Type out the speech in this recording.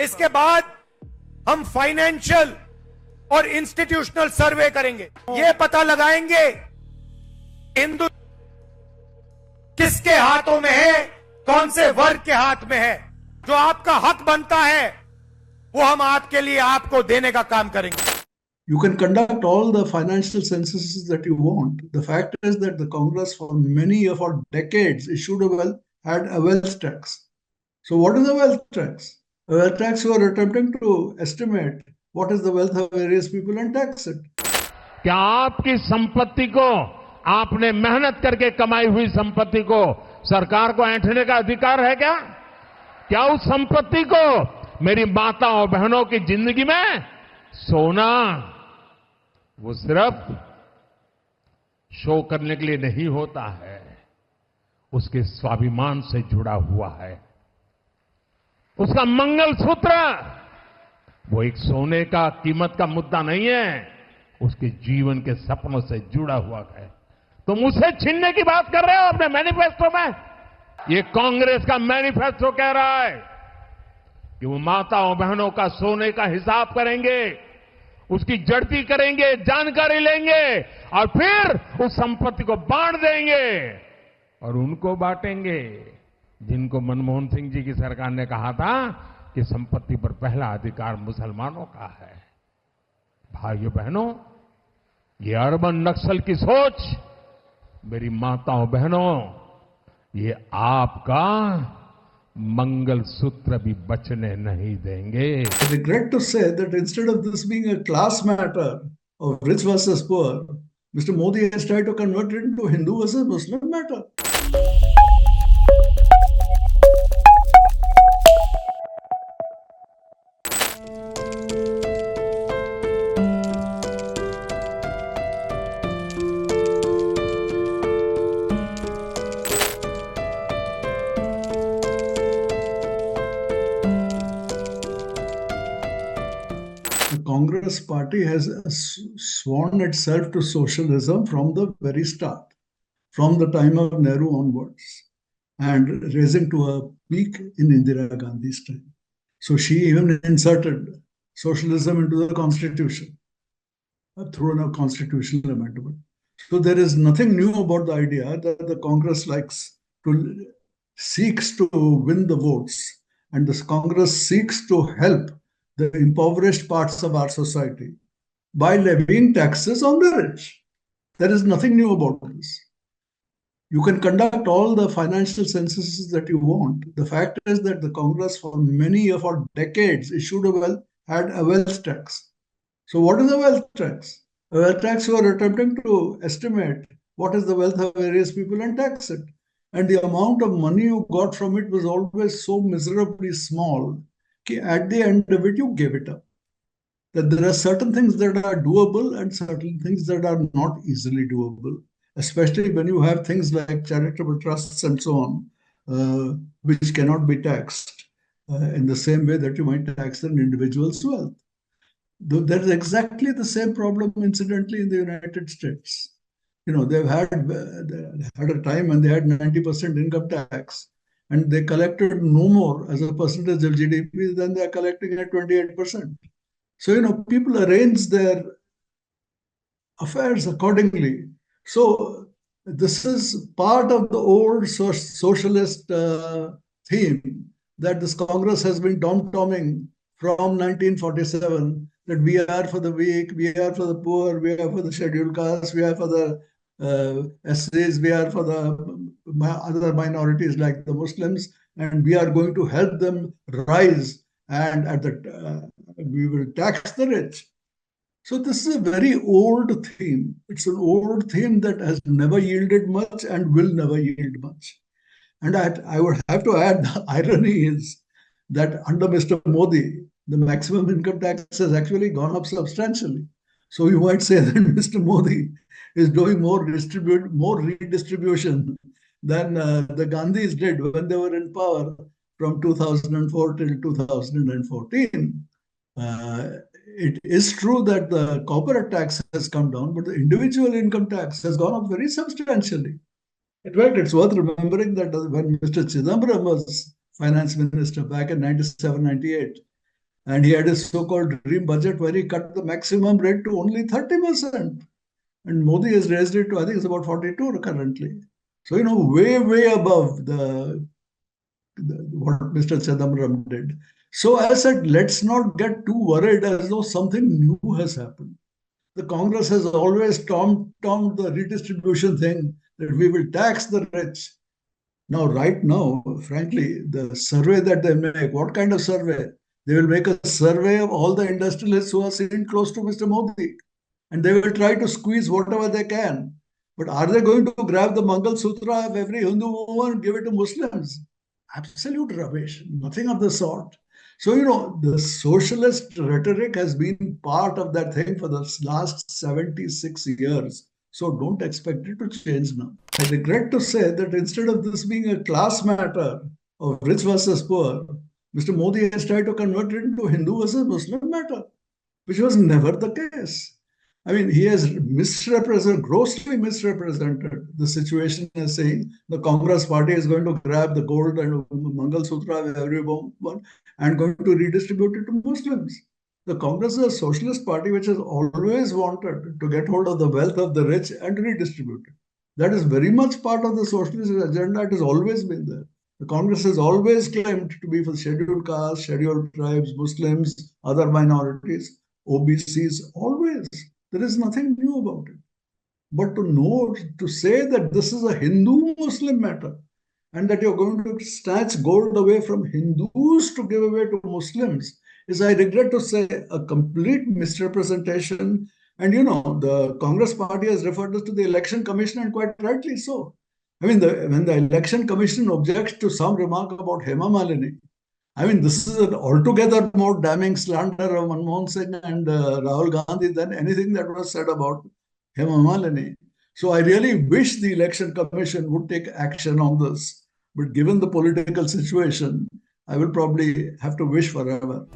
इसके बाद हम फाइनेंशियल और इंस्टीट्यूशनल सर्वे करेंगे, ये पता लगाएंगे हिंदू किसके हाथों में है, कौन से वर्ग के हाथ में है। जो आपका हक बनता है वो हम आपके लिए आपको देने का काम करेंगे। You can conduct all the financial censuses that you want. The fact is that the Congress for many for decades had a wealth tax. So what is a wealth tax? A wealth tax, you are attempting to estimate what is the wealth of various people and tax it. क्या आपकी संपत्ति को, आपने मेहनत करके कमाई हुई संपत्ति को सरकार को ऐंठने का अधिकार है क्या? क्या उस संपत्ति को मेरी माताओं बहनों की जिंदगी में सोना वो सिर्फ शो करने के लिए नहीं होता है, उसके स्वाभिमान से जुड़ा हुआ है। उसका मंगलसूत्र वो एक सोने का कीमत का मुद्दा नहीं है, उसके जीवन के सपनों से जुड़ा हुआ है। तुम उसे छीनने की बात कर रहे हो अपने मैनिफेस्टो में। ये कांग्रेस का मैनिफेस्टो कह रहा है कि वो माताओं बहनों का सोने का हिसाब करेंगे, उसकी जड़ती करेंगे, जानकारी लेंगे और फिर उस संपत्ति को बांट देंगे और उनको बांटेंगे जिनको मनमोहन सिंह जी की सरकार ने कहा था कि संपत्ति पर पहला अधिकार मुसलमानों का है। भाइयों बहनों, ये अर्बन नक्सल की सोच मेरी माताओं बहनों, ये आपका मंगलसूत्र भी बचने नहीं देंगे। I regret to say that instead of this being a class matter of rich versus poor, Mr. Modi has tried to convert it into Hindu versus Muslim matter. The Congress party has sworn itself to socialism from the very start, from the time of Nehru onwards, and raising to a peak in Indira Gandhi's time. So she even inserted socialism into the constitution through a constitutional amendment. So there is nothing new about the idea that the Congress seeks to win the votes, and this Congress seeks to help the impoverished parts of our society by levying taxes on the rich. There is nothing new about this. You can conduct all the financial censuses that you want. The fact is that the Congress for decades had a wealth tax. So what is a wealth tax? A wealth tax, you are attempting to estimate what is the wealth of various people and tax it. And the amount of money you got from it was always so miserably small that at the end of it, you gave it up. That there are certain things that are doable and certain things that are not easily doable, especially when you have things like charitable trusts and so on, which cannot be taxed in the same way that you might tax an individual's wealth. There is exactly the same problem, incidentally, in the United States. You know, they had a time when they had 90% income tax, and they collected no more as a percentage of GDP than they are collecting at 28%. So, you know, people arrange their affairs accordingly. So, this is part of the old socialist theme that this Congress has been tom-tomming from 1947, that we are for the weak, we are for the poor, we are for the scheduled castes, we are for the SCs, we are for the other minorities like the Muslims, and we are going to help them rise, and we will tax the rich. So this is a very old theme. It's an old theme that has never yielded much and will never yield much. And I would have to add, the irony is that under Mr. Modi, the maximum income tax has actually gone up substantially. So you might say that Mr. Modi is doing more redistribution than the Gandhis did when they were in power from 2004 till 2014. It is true that the corporate tax has come down, but the individual income tax has gone up very substantially. In fact, it's worth remembering that when Mr. Chidambaram was finance minister back in 97, 98, And he had his so-called dream budget where he cut the maximum rate to only 30%. And Modi has raised it to, I think it's about 42 currently. So, way, way above what Mr. Chidambaram did. So I said, let's not get too worried as though something new has happened. The Congress has always tommed the redistribution thing that we will tax the rich. Now, right now, frankly, the survey that they make, what kind of survey? They will make a survey of all the industrialists who are sitting close to Mr. Modi, and they will try to squeeze whatever they can. But are they going to grab the Mangal Sutra of every Hindu woman and give it to Muslims? Absolute rubbish, nothing of the sort. So, the socialist rhetoric has been part of that thing for the last 76 years. So don't expect it to change now. I regret to say that instead of this being a class matter of rich versus poor, Mr. Modi has tried to convert it into Hindu versus Muslim matter, which was never the case. I mean, he has grossly misrepresented the situation as saying the Congress party is going to grab the gold and Mangal Sutra of everyone and going to redistribute it to Muslims. The Congress is a socialist party which has always wanted to get hold of the wealth of the rich and redistribute it. That is very much part of the socialist agenda. It has always been there. The Congress has always claimed to be for scheduled castes, scheduled tribes, Muslims, other minorities, OBCs, always. There is nothing new about it. But to say that this is a Hindu-Muslim matter and that you're going to snatch gold away from Hindus to give away to Muslims is, I regret to say, a complete misrepresentation. And, the Congress party has referred this to the Election Commission, and quite rightly so. I mean, when the Election Commission objects to some remark about Hema Malini, I mean, this is an altogether more damning slander of Manmohan Singh and Rahul Gandhi than anything that was said about Hema Malini. So I really wish the Election Commission would take action on this. But given the political situation, I will probably have to wish forever.